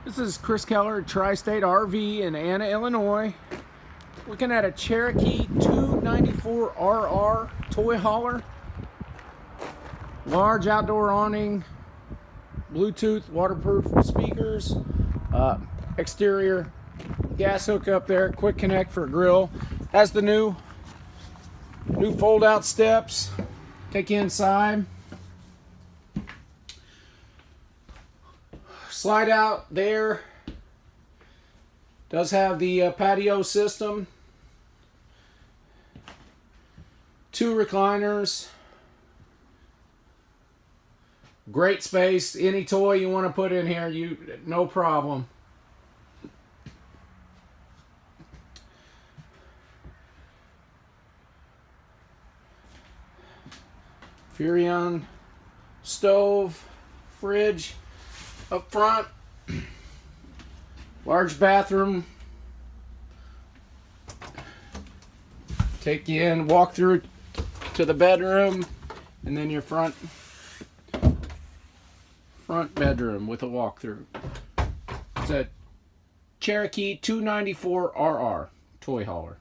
This is Chris Keller, Tri-State RV in Anna, Illinois. Looking at a Cherokee 294RR toy hauler. Large outdoor awning, Bluetooth, waterproof speakers, exterior gas hookup there, quick connect for a grill. Has the new fold out steps. Take you inside. Slide out there. Does have the patio system. 2 recliners. Great space. Any toy you want to put in here, no problem. Furrion stove, fridge up front, large bathroom. Take you in, walk through to the bedroom, and then your front bedroom with a walkthrough. It's a Cherokee 294RR toy hauler.